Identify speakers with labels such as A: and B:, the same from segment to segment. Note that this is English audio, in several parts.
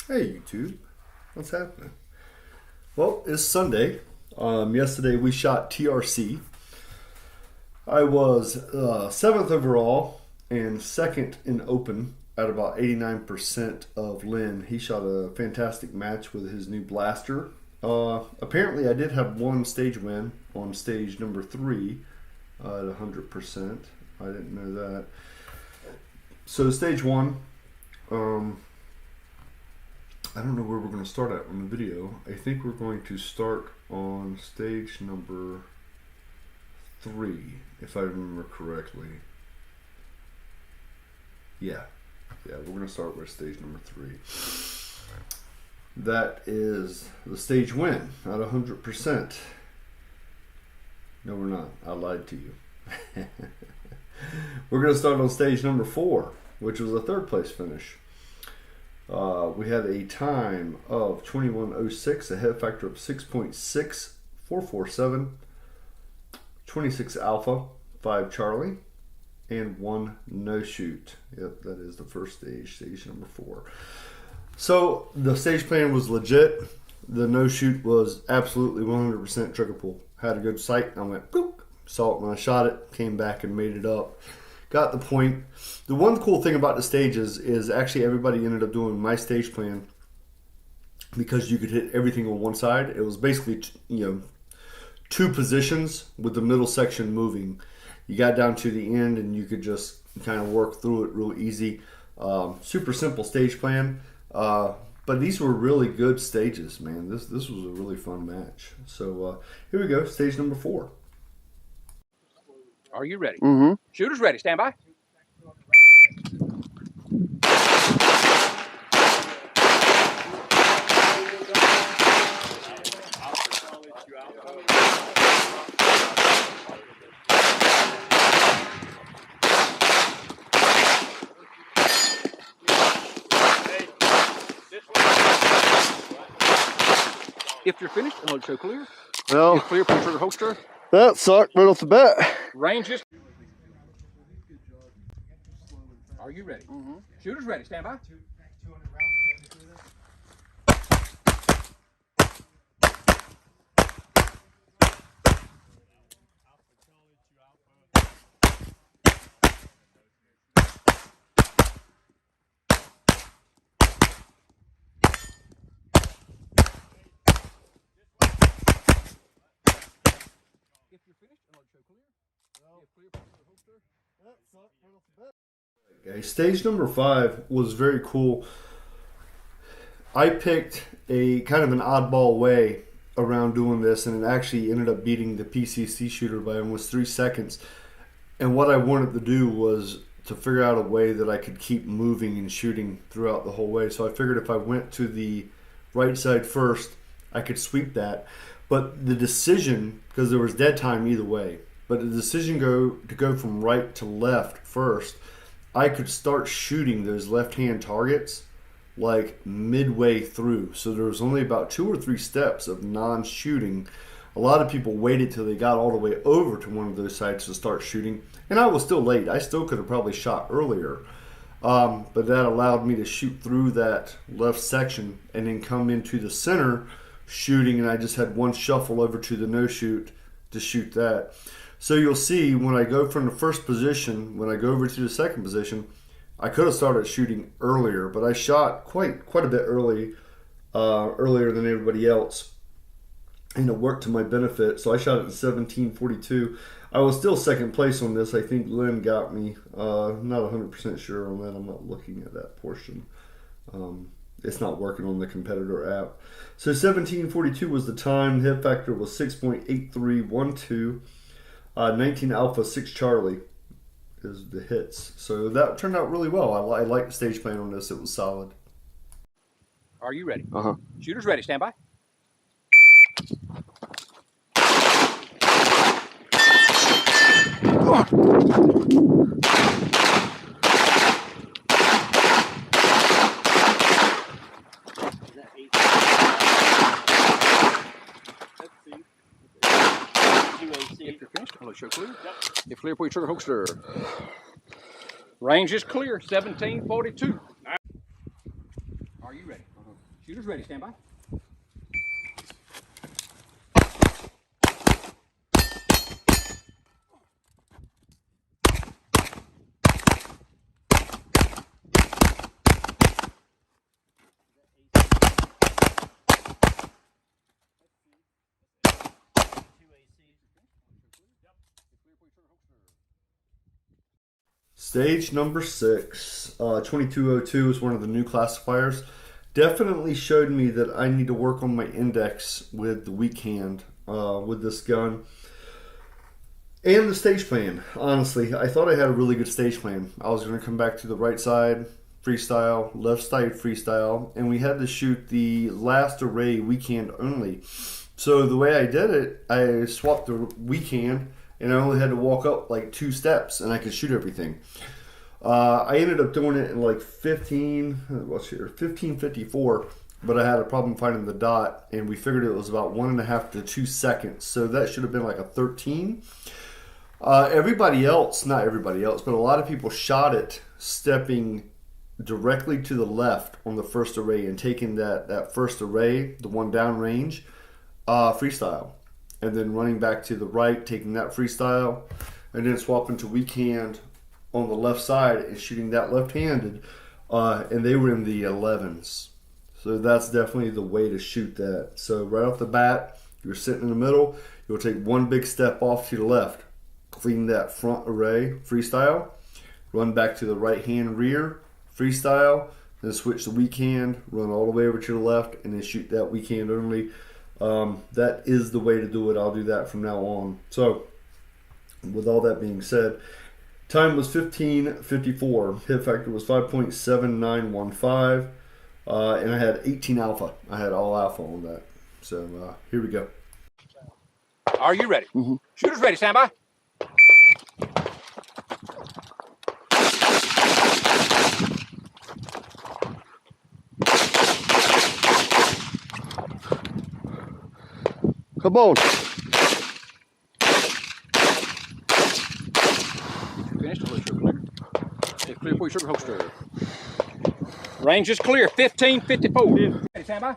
A: Hey YouTube, what's happening? Well, it's Sunday. Yesterday we shot TRC. I was 7th overall and 2nd in open at about 89% of Lynn. He shot a fantastic match with his new blaster. Apparently I did have one stage win on stage number 3 at 100%. I didn't know that. So stage 1, I don't know where we're going to start at on the video. I think we're going to start on stage number 3, if I remember correctly. Yeah, we're going to start with stage number 3. That is the stage win at 100%. No, we're not. I lied to you. We're going to start on stage number 4, which was a 3rd place finish. We had a time of 21:06, a head factor of 6.6447, 26 alpha, 5 Charlie, and 1 no shoot. Yep, that is the first stage, stage number 4. So the stage plan was legit. The no shoot was absolutely 100% trigger pull. Had a good sight, and I went boop, saw it when I shot it, came back and made it up. Got the point. The one cool thing about the stages is actually everybody ended up doing my stage plan because you could hit everything on one side. It was basically, 2 positions with the middle section moving. You got down to the end and you could just kind of work through it real easy. Super simple stage plan. But these were really good stages, man. This was a really fun match. So here we go, stage number 4.
B: Are you ready?
C: Mm-hmm.
B: Shooters ready. Stand by. If you're finished, unload show clear.
C: Well,
B: Clear, pull trigger holster.
C: that sucked right off the bat.
B: Range is. Are you ready?
C: Mm-hmm.
B: Shooters ready. Stand by. If you're finished, unload show clear. Clear, pull trigger holster.
C: That sucked right off the bat.
A: Okay, stage number 5 was very cool. I picked a kind of an oddball way around doing this, and it actually ended up beating the PCC shooter by almost 3 seconds. And what I wanted to do was to figure out a way that I could keep moving and shooting throughout the whole way. So I figured if I went to the right side first, I could sweep that. But the decision, because there was dead time either way, but the decision to go from right to left first, I could start shooting those left-hand targets like midway through. So there was only about 2 or 3 steps of non-shooting. A lot of people waited till they got all the way over to one of those sites to start shooting. And I was still late. I still could have probably shot earlier. But that allowed me to shoot through that left section and then come into the center shooting. And I just had one shuffle over to the no shoot to shoot that. So you'll see when I go from the first position, when I go over to the second position, I could have started shooting earlier, but I shot quite a bit earlier than everybody else, and it worked to my benefit. So I shot at 17:42. I was still second place on this. I think Lynn got me. Not 100% sure on that. I'm not looking at that portion. It's not working on the competitor app. So 17:42 was the time. The hit factor was 6.8312. 19 Alpha, 6 Charlie is the hits. So that turned out really well. I like the stage plan on this. It was solid.
B: Are you ready?
C: Uh-huh.
B: Shooters ready. Stand by. If you're finished, unload show clear. If clear, pull your trigger holster. Range is clear. 1742. Are you ready? Shooters ready. Stand by.
A: Stage number 6, 2202 is one of the new classifiers. Definitely showed me that I need to work on my index with the weak hand with this gun. And the stage plan, honestly. I thought I had a really good stage plan. I was going to come back to the right side, freestyle, left side, freestyle, and we had to shoot the last array weak hand only. So the way I did it, I swapped the weak hand, and I only had to walk up like 2 steps, and I could shoot everything. I ended up doing it in like 1554, but I had a problem finding the dot, and we figured it was about 1.5 to 2 seconds. So that should have been like a 13. Everybody else, not everybody else, but a lot of people shot it stepping directly to the left on the first array and taking that first array, the one down range, freestyle. And then running back to the right, taking that freestyle, and then swapping to weak hand on the left side and shooting that left-handed. And they were in the 11s. So that's definitely the way to shoot that. So right off the bat, you're sitting in the middle, you'll take one big step off to the left, clean that front array, freestyle, run back to the right hand rear, freestyle, then switch the weak hand, run all the way over to the left, and then shoot that weak hand only. That is the way to do it. I'll do that from now on. So with all that being said, time was 15:54. Hit factor was 5.7915. And I had 18 alpha. I had all alpha on that. So here we go.
B: Are you ready? Shooters ready. Stand by.
C: Come on.
B: Finished. Hold sugar clear. It's clear for your sugar holster. Range is clear. 1554. Ready. Stand by.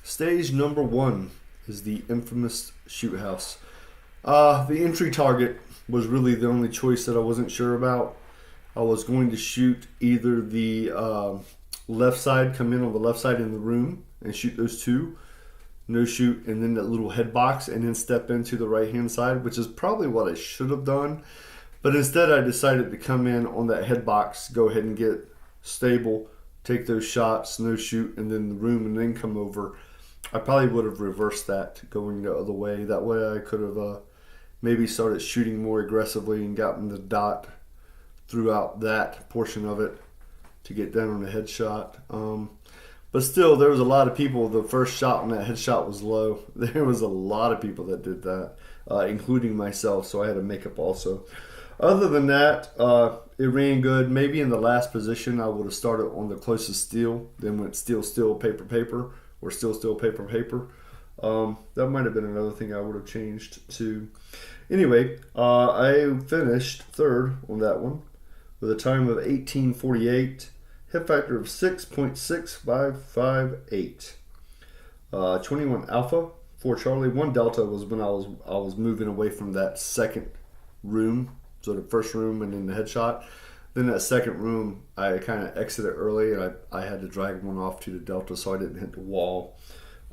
A: Stage number 1 is the infamous shoot house. The entry target was really the only choice that I wasn't sure about. I was going to shoot either the left side, come in on the left side in the room and shoot those 2, no shoot, and then that little head box, and then step into the right hand side, which is probably what I should have done. But instead I decided to come in on that head box, go ahead and get stable, take those shots, no shoot, and then the room, and then come over. I probably would have reversed that, going the other way. That way I could have maybe started shooting more aggressively and gotten the dot throughout that portion of it to get down on the headshot. But still, there was a lot of people. The first shot on that headshot was low. There was a lot of people that did that, including myself, so I had to make up also. Other than that, it ran good. Maybe in the last position, I would have started on the closest steel, then went steel, steel, paper, paper, or steel, steel, paper, paper. That might have been another thing I would have changed to. Anyway, I finished third on that one with a time of 18:48, hit factor of 6.6558. 21 alpha, 4 Charlie, 1 delta was when I was moving away from that second room. So the first room and then the headshot. Then that second room, I kind of exited early, and I had to drag one off to the delta so I didn't hit the wall.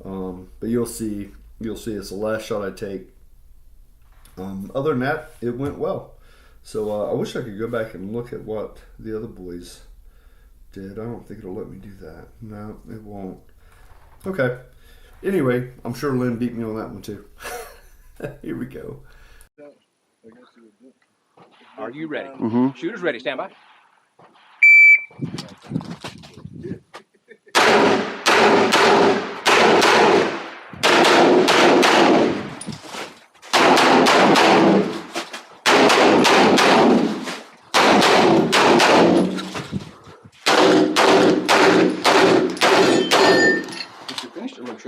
A: But you'll see it's the last shot I take. Other than that, it went well. So I wish I could go back and look at what the other boys did. I don't think it'll let me do that. No, it won't. Okay. Anyway, I'm sure Lynn beat me on that one too. Here we go.
B: Are you ready? Shooters ready. Stand by.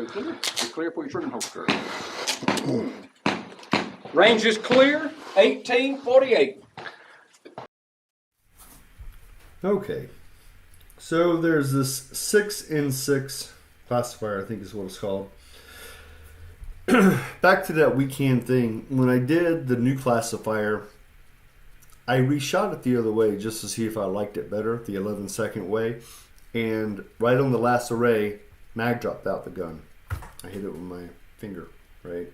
B: show clear. You're clear for your trigger holster. Range is clear, 1848.
A: Okay, so there's this 6-in-6 classifier, I think is what it's called. Back to that weekend thing, when I did the new classifier, I reshot it the other way just to see if I liked it better, the 11-second way, and right on the last array, mag dropped out the gun. I hit it with my finger, right?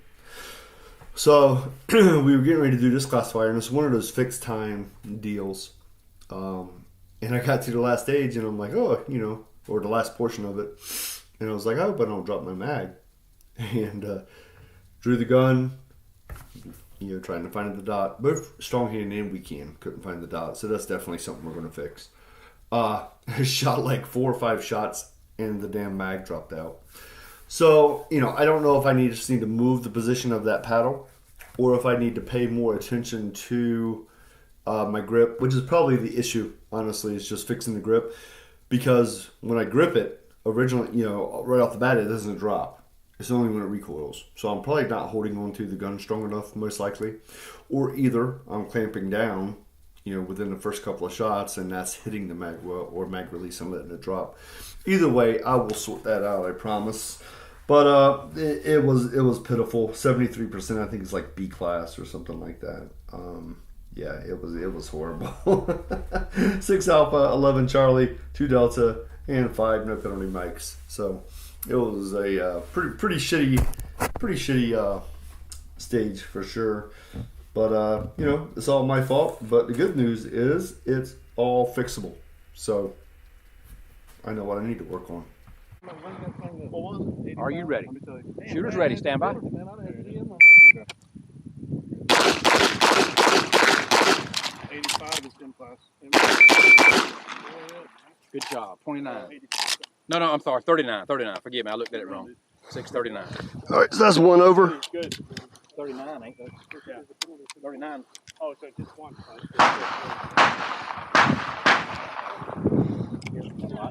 A: So we were getting ready to do this classifier, and it's one of those fixed time deals. And I got to the last stage, and I'm like, oh, you know, or the last portion of it, and I was like, I hope I don't drop my mag. And drew the gun, you know, trying to find the dot. Both strong hand and weekend couldn't find the dot, so that's definitely something we're going to fix. I shot like 4 or 5 shots, and the damn mag dropped out. So, you know, I don't know if I just need to move the position of that paddle, or if I need to pay more attention to my grip, which is probably the issue, honestly, is just fixing the grip. Because when I grip it, originally, you know, right off the bat, it doesn't drop. It's only when it recoils. So I'm probably not holding on to the gun strong enough, most likely. Or either I'm clamping down, you know, within the first couple of shots, and that's hitting the mag well, or mag release and letting it drop. Either way, I will sort that out, I promise. But it was pitiful. 73%, I think it's like B class or something like that. Yeah, it was horrible. 6 Alpha, 11 Charlie, 2 Delta, and 5 no penalty mics. So it was a pretty shitty stage for sure. But you know, it's all my fault. But the good news is it's all fixable. So I know what I need to work on.
B: Are you ready? Shooter's ready. Stand by. Good job. 29. No, I'm sorry. 39. Forgive me. I looked at it wrong. 639.
C: All right, so that's one over.
B: Good. 39, ain't that? Yeah. 39. Oh, so just one.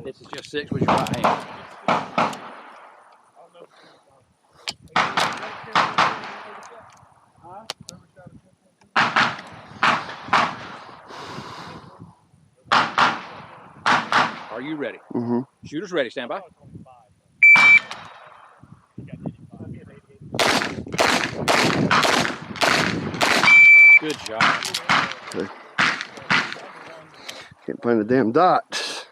B: This is just 6 with your right hand. Are you ready?
C: Mm-hmm.
B: Shooter's ready. Stand by. Good job.
C: Okay. Can't find the damn dot.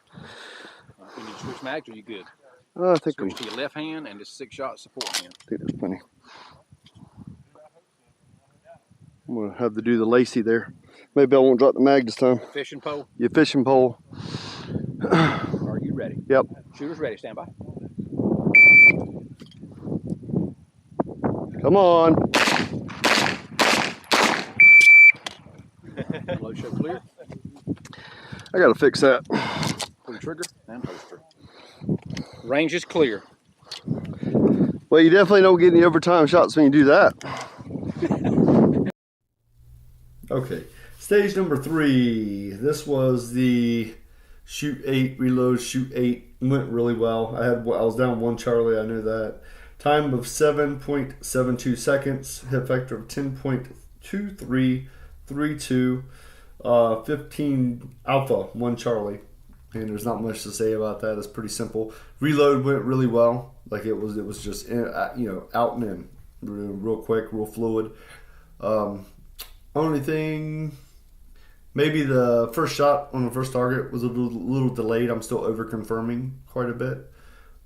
B: You need to switch mags, or you good?
C: Oh, I think
B: Switch to your left hand and just 6-shot support hand.
C: I think that's funny. I'm gonna have to do the lacy there. Maybe I won't drop the mag this time.
B: Fishing pole.
C: Your fishing pole.
B: Are you ready?
C: Yep.
B: Shooter's ready. Stand by.
C: Come on.
B: Low show clear.
C: I gotta fix that.
B: Pull your trigger and holster. Range is clear.
C: Well, you definitely don't get any overtime shots when you do that.
A: Okay, stage number 3. This was the shoot 8, reload, shoot 8. Went really well. I was down 1 Charlie, I know that. Time of 7.72 seconds. Hit factor of 10.2332. 15 Alpha, 1 Charlie. And there's not much to say about that. It's pretty simple. Reload went really well. Like it was just in, you know, out and in, real quick, real fluid. Only thing, maybe the first shot on the first target was a little delayed. I'm still over confirming quite a bit,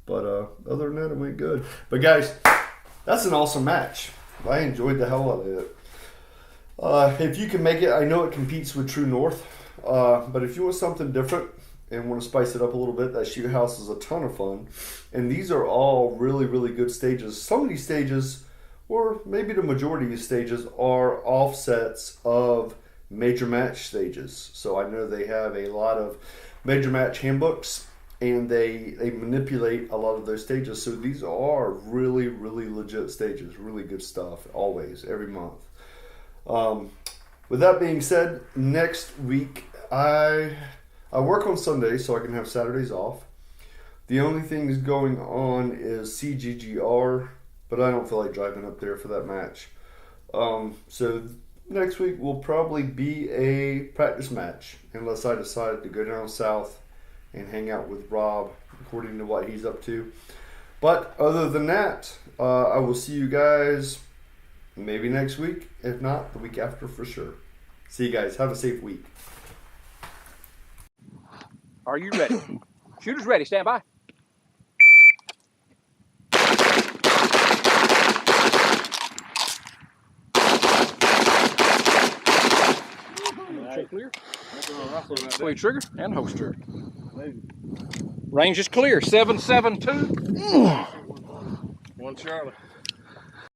A: but other than that, it went good. But guys, that's an awesome match. I enjoyed the hell out of it. If you can make it, I know it competes with True North, but if you want something different and want to spice it up a little bit, that shoot house is a ton of fun. And these are all really, really good stages. Some of these stages, or maybe the majority of these stages, are offsets of major match stages. So I know they have a lot of major match handbooks, and they manipulate a lot of those stages. So these are really, really legit stages. Really good stuff, always, every month. With that being said, next week I work on Sundays so I can have Saturdays off. The only things going on is CGGR, but I don't feel like driving up there for that match. So next week will probably be a practice match, unless I decide to go down south and hang out with Rob, according to what he's up to. But other than that, I will see you guys maybe next week. If not, the week after for sure. See you guys. Have a safe week.
B: Are you ready? Shooters ready. Stand by. Clear. Pull trigger and holster. Range is clear. 772.
D: One Charlie.